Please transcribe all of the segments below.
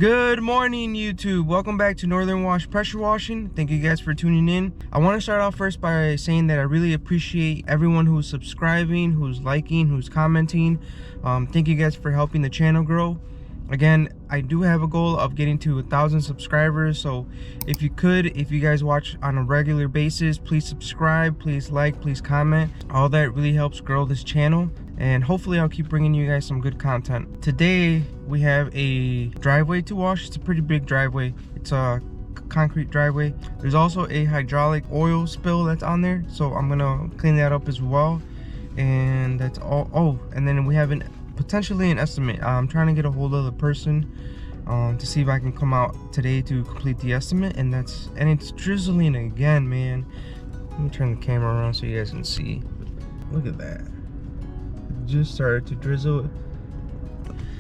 Good morning, YouTube. Welcome back to Northern Wash Pressure Washing. Thank you guys for tuning in. I want to start off first by saying that I really appreciate everyone who's subscribing, who's liking, who's commenting. Thank you guys for helping the channel grow. Again, I do have a goal of getting to 1,000 subscribers, so if you guys watch on a regular basis, please subscribe, please like, please comment. All that really helps grow this channel, and hopefully I'll keep bringing you guys some good content. Today we have a driveway to wash. It's a pretty big driveway. It's a concrete driveway. There's also a hydraulic oil spill that's on there, so I'm gonna clean that up as well. And that's all. Oh, and then we have potentially an estimate. I'm trying to get a hold of the person to see if I can come out today to complete the estimate, and it's drizzling again, man. Let me turn the camera around so you guys can see. Look at that. It just started to drizzle.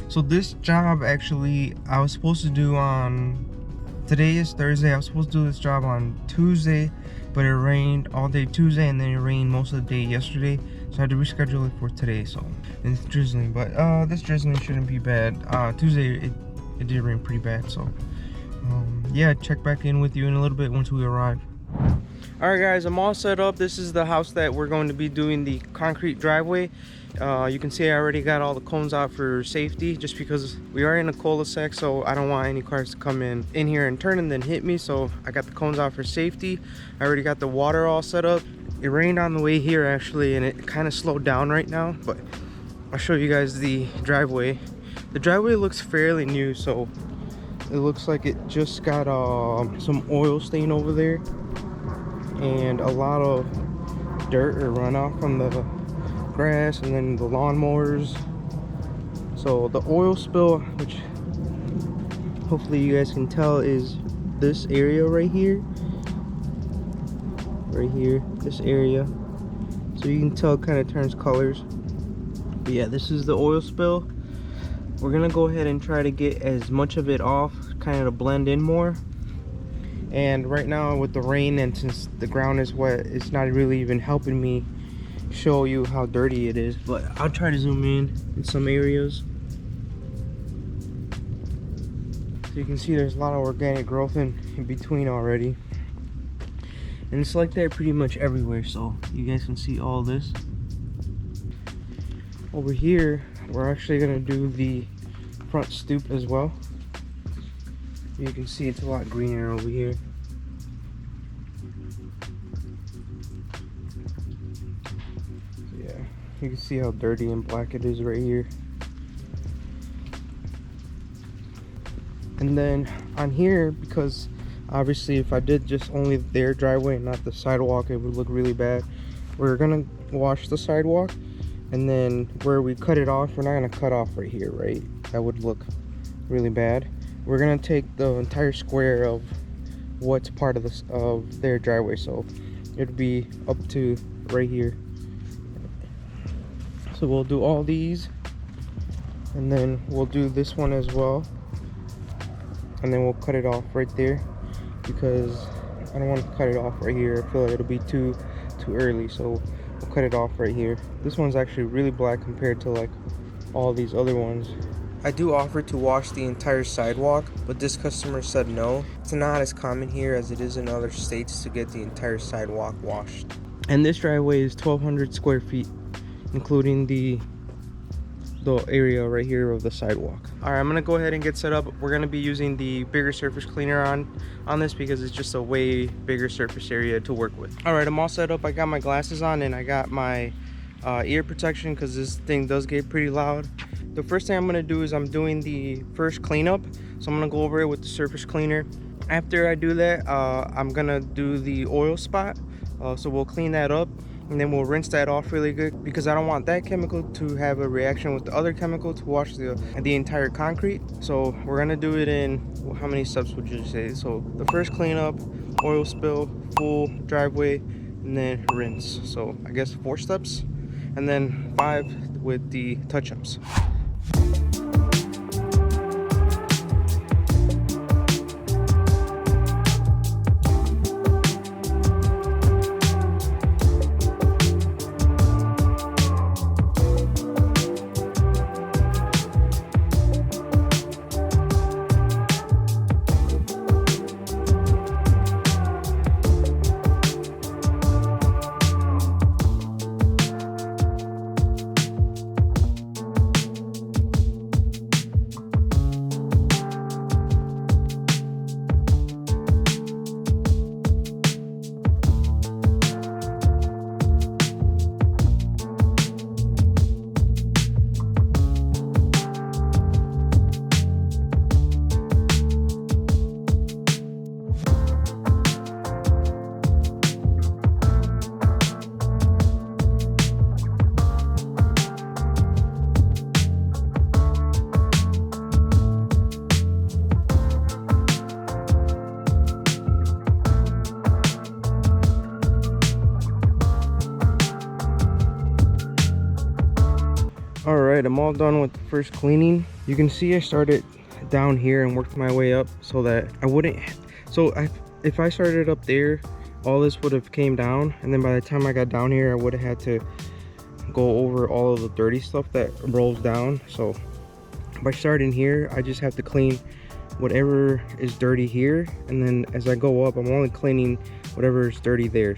So this job, actually, I was supposed to do on, today is Thursday, I was supposed to do this job on Tuesday, but it rained all day Tuesday, and then it rained most of the day yesterday, so I had to reschedule it for today. So and it's drizzling, but this drizzling shouldn't be bad. Tuesday it did rain pretty bad, so yeah, check back in with you in a little bit once we arrive. All right guys, I'm all set up. This is the house that we're going to be doing the concrete driveway. You can see I already got all the cones out for safety, just because we are in a cul-de-sac, so I don't want any cars to come in here and turn and then hit me. So I got the cones out for safety. I already got the water all set up. It rained on the way here actually, and it kind of slowed down right now, but I'll show you guys the driveway. The driveway looks fairly new, so it looks like it just got some oil stain over there and a lot of dirt or runoff from the grass and then the lawnmowers. So the oil spill, which hopefully you guys can tell, is this area right here, this area. So you can tell it kind of turns colors. But yeah, this is the oil spill. We're gonna go ahead and try to get as much of it off, kind of to blend in more. And right now with the rain, and since the ground is wet, it's not really even helping me show you how dirty it is, but I'll try to zoom in some areas. So you can see there's a lot of organic growth in between already, and it's like that pretty much everywhere. So you guys can see all this. Over here we're actually gonna do the front stoop as well. You can see it's a lot greener over here. Yeah, you can see how dirty and black it is right here. And then on here, because obviously if I did just only their driveway and not the sidewalk, it would look really bad. We're gonna wash the sidewalk, and then where we cut it off, we're not gonna cut off right here, right? That would look really bad. We're gonna take the entire square of what's part of this of their driveway, so it'd be up to right here. So we'll do all these, and then we'll do this one as well, and then we'll cut it off right there, because I don't want to cut it off right here. I feel like it'll be too early, so we'll cut it off right here. This one's actually really black compared to like all these other ones. I do offer to wash the entire sidewalk, but this customer said no. It's not as common here as it is in other states to get the entire sidewalk washed. And this driveway is 1,200 square feet, including the area right here of the sidewalk. All right, I'm gonna go ahead and get set up. We're gonna be using the bigger surface cleaner on this, because it's just a way bigger surface area to work with. All right, I'm all set up. I got my glasses on and I got my ear protection, because this thing does get pretty loud. The first thing I'm gonna do is I'm doing the first cleanup, so I'm gonna go over it with the surface cleaner. After I do that, I'm gonna do the oil spot, so we'll clean that up, and then we'll rinse that off really good, because I don't want that chemical to have a reaction with the other chemical to wash the entire concrete. So we're gonna do it in, well, how many steps would you say? So the first cleanup, oil spill, full driveway, and then rinse. So I guess 4 steps, and then 5 with the touch-ups. Alright, I'm all done with the first cleaning. You can see I started down here and worked my way up so that I wouldn't, if I started up there, all this would have came down, and then by the time I got down here I would have had to go over all of the dirty stuff that rolls down. So by starting here, I just have to clean whatever is dirty here, and then as I go up, I'm only cleaning whatever is dirty there.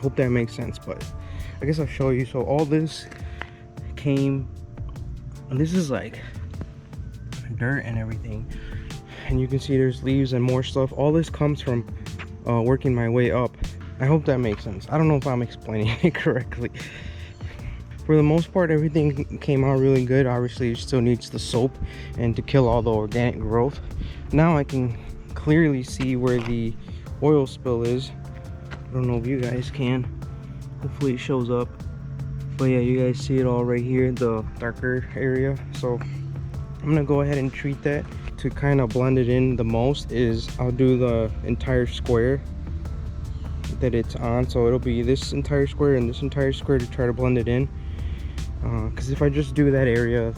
Hope that makes sense, but I guess I'll show you. So all this came, and this is like dirt and everything, and you can see there's leaves and more stuff. All this comes from working my way up. I hope that makes sense. I don't know if I'm explaining it correctly. For the most part, everything came out really good. Obviously, it still needs the soap and to kill all the organic growth. Now I can clearly see where the oil spill is. I don't know if you guys can. Hopefully it shows up. But yeah, you guys see it all right here, the darker area. So I'm gonna go ahead and treat that. To kind of blend it in the most is I'll do the entire square that it's on. So it'll be this entire square and this entire square to try to blend it in. Because if I just do that area,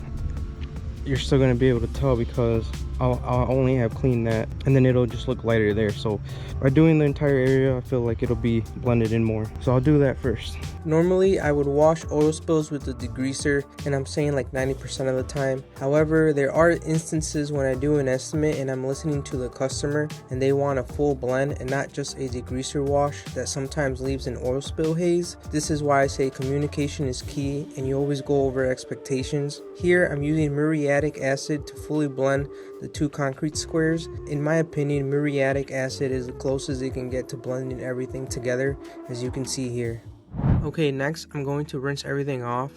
you're still going to be able to tell, because I'll only have cleaned that, and then it'll just look lighter there. So by doing the entire area, I feel like it'll be blended in more. So I'll do that first. Normally I would wash oil spills with the degreaser, and I'm saying like 90% of the time. However, there are instances when I do an estimate and I'm listening to the customer and they want a full blend and not just a degreaser wash that sometimes leaves an oil spill haze. This is why I say communication is key, and you always go over expectations. Here I'm using muriatic acid to fully blend the two concrete squares. In my opinion, muriatic acid is the closest it can get to blending everything together, as you can see here. Okay, next I'm going to rinse everything off.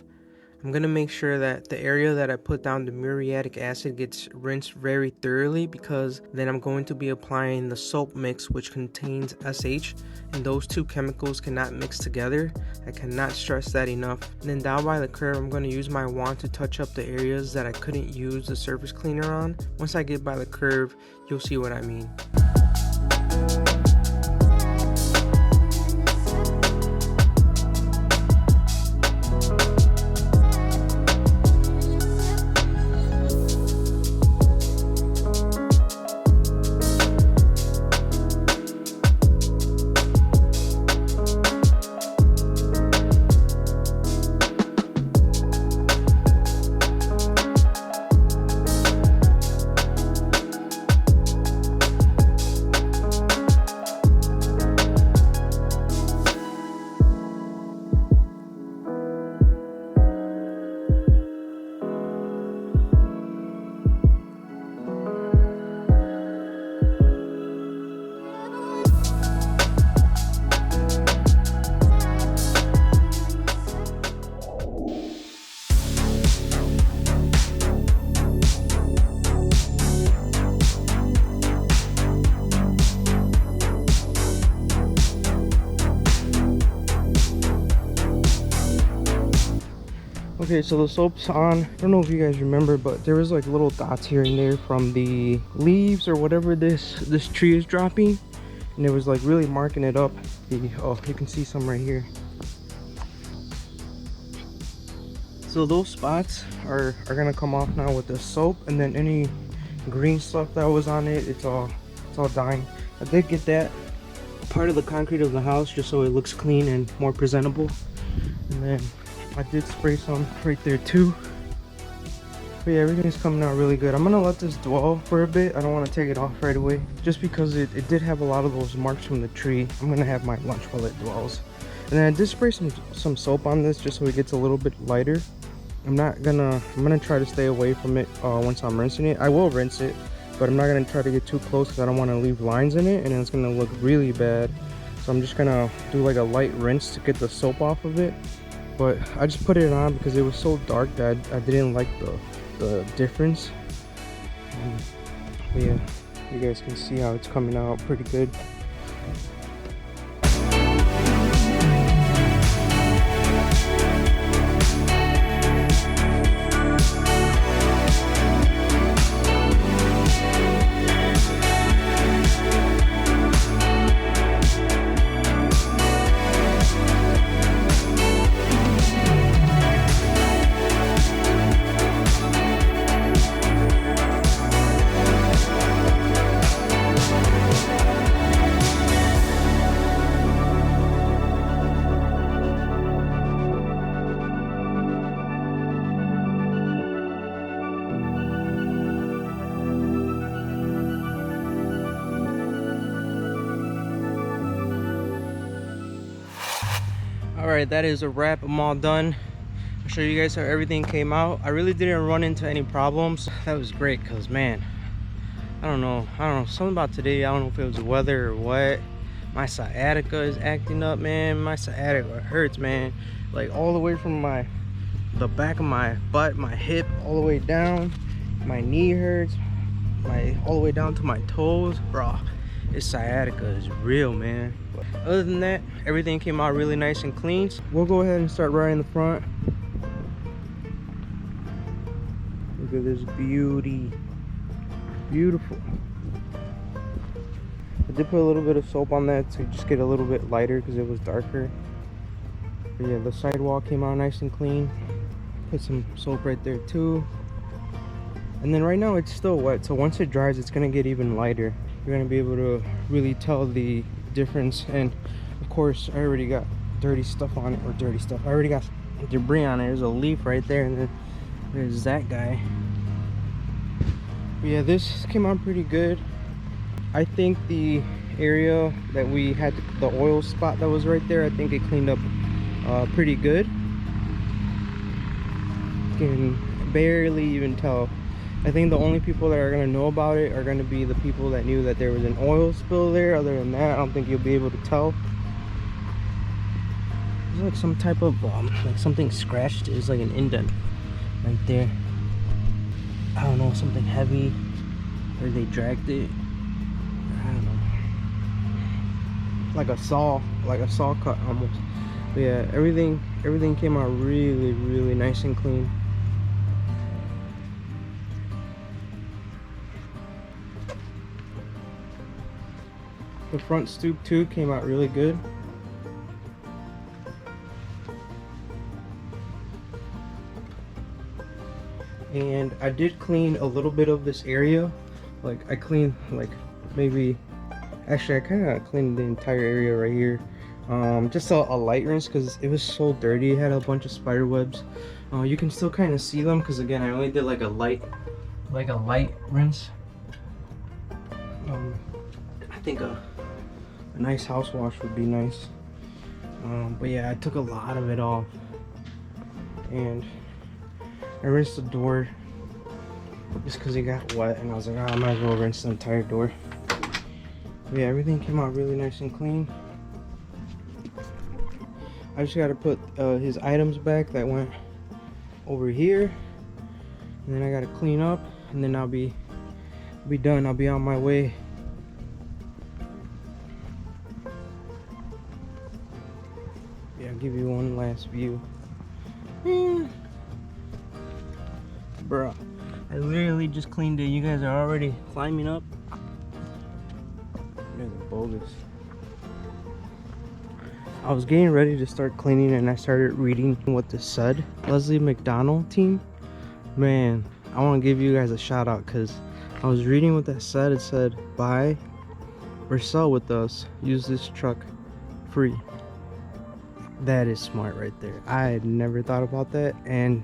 I'm going to make sure that the area that I put down the muriatic acid gets rinsed very thoroughly, because then I'm going to be applying the soap mix, which contains SH, and those two chemicals cannot mix together. I cannot stress that enough. And then down by the curb, I'm going to use my wand to touch up the areas that I couldn't use the surface cleaner on. Once I get by the curve, you'll see what I mean. Okay, so the soap's on. I don't know if you guys remember, but there was like little dots here and there from the leaves or whatever this tree is dropping, and it was like really marking it up. Oh, you can see some right here. So those spots are gonna come off now with the soap, and then any green stuff that was on it, it's all dying. I did get that part of the concrete of the house just so it looks clean and more presentable, and then I did spray some right there too. But yeah, everything's coming out really good. I'm gonna let this dwell for a bit. I don't want to take it off right away, just because it did have a lot of those marks from the tree. I'm gonna have my lunch while it dwells. And then I did spray some soap on this just so it gets a little bit lighter. I'm gonna try to stay away from it once I'm rinsing it. I will rinse it, but I'm not gonna try to get too close because I don't want to leave lines in it, and it's gonna look really bad. So I'm just gonna do like a light rinse to get the soap off of it. But I just put it on because it was so dark that I didn't like the difference. But yeah, you guys can see how it's coming out pretty good. right, that is a wrap. I'm all done. I'll show you guys how everything came out. I really didn't run into any problems. That was great, because man, I don't know, something about today. I don't know if it was the weather or what. My sciatica is acting up, man. My sciatica hurts, man. Like all the way from the back of my butt, my hip, all the way down. My knee hurts, all the way down to my toes, bro. This sciatica is real, man. But other than that, everything came out really nice and clean. We'll go ahead and start right in the front. Look at this beauty. Beautiful. I did put a little bit of soap on that to just get a little bit lighter because it was darker. But yeah, the sidewall came out nice and clean. Put some soap right there too. And then right now it's still wet, so once it dries it's gonna get even lighter. You're gonna be able to really tell the difference. And of course I already got dirty stuff on it, or dirty stuff, I already got debris on it. There's a leaf right there, and then there's that guy. But yeah, this came out pretty good. I think the area that we had, the oil spot that was right there, I think it cleaned up pretty good. You can barely even tell. I think the only people that are going to know about it are going to be the people that knew that there was an oil spill there. Other than that, I don't think you'll be able to tell. There's like some type of like something scratched. It's like an indent right there. I don't know, something heavy, or they dragged it. I don't know, like a saw cut almost. But yeah, everything came out really nice and clean. The front stoop too came out really good. And I did clean a little bit of this area. Like I cleaned like maybe, actually I kind of cleaned the entire area right here. Just a light rinse because it was so dirty. It had a bunch of spider webs. You can still kind of see them because again I only did like a light rinse. I think a nice house wash would be nice. But yeah, I took a lot of it off, and I rinsed the door just because it got wet, and I was like, oh, I might as well rinse the entire door. But yeah, everything came out really nice and clean. I just got to put his items back that went over here, and then I got to clean up, and then I'll be done. I'll be on my way. Yeah, I'll give you one last view. Bruh, I literally just cleaned it. You guys are already climbing up. They're bogus. I was getting ready to start cleaning and I started reading what this said. Leslie McDonald team. Man, I want to give you guys a shout out because I was reading what that said. It said, buy or sell with us. Use this truck free. That is smart right there. I had never thought about that. And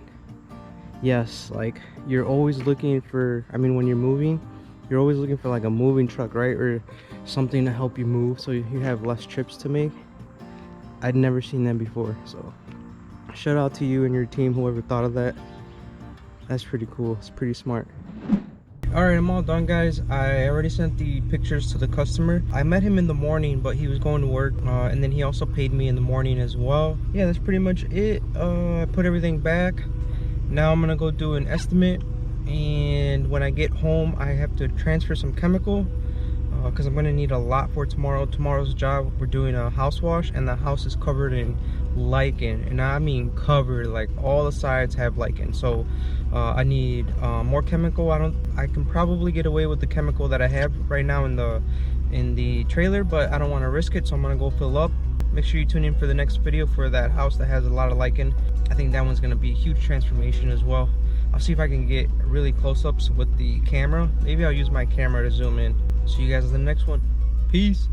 yes, like you're always looking for, I mean, when you're moving, you're always looking for like a moving truck, right? Or something to help you move so you have less trips to make. I'd never seen that before, so shout out to you and your team, whoever thought of that. That's pretty cool. It's pretty smart. All right, I'm all done, guys. I already sent the pictures to the customer. I met him in the morning, but he was going to work, and then he also paid me in the morning as well. Yeah, that's pretty much it. I put everything back. Now I'm gonna go do an estimate, and when I get home I have to transfer some chemical because I'm gonna need a lot for tomorrow's job. We're doing a house wash, and the house is covered in lichen, and I mean covered, like all the sides have lichen. So I need more chemical. I can probably get away with the chemical that I have right now in the trailer, but I don't want to risk it, so I'm gonna go fill up. Make sure you tune in for the next video for that house that has a lot of lichen. I think that one's gonna be a huge transformation as well. I'll see if I can get really close-ups with the camera. Maybe I'll use my camera to zoom in. See you guys in the next one. Peace.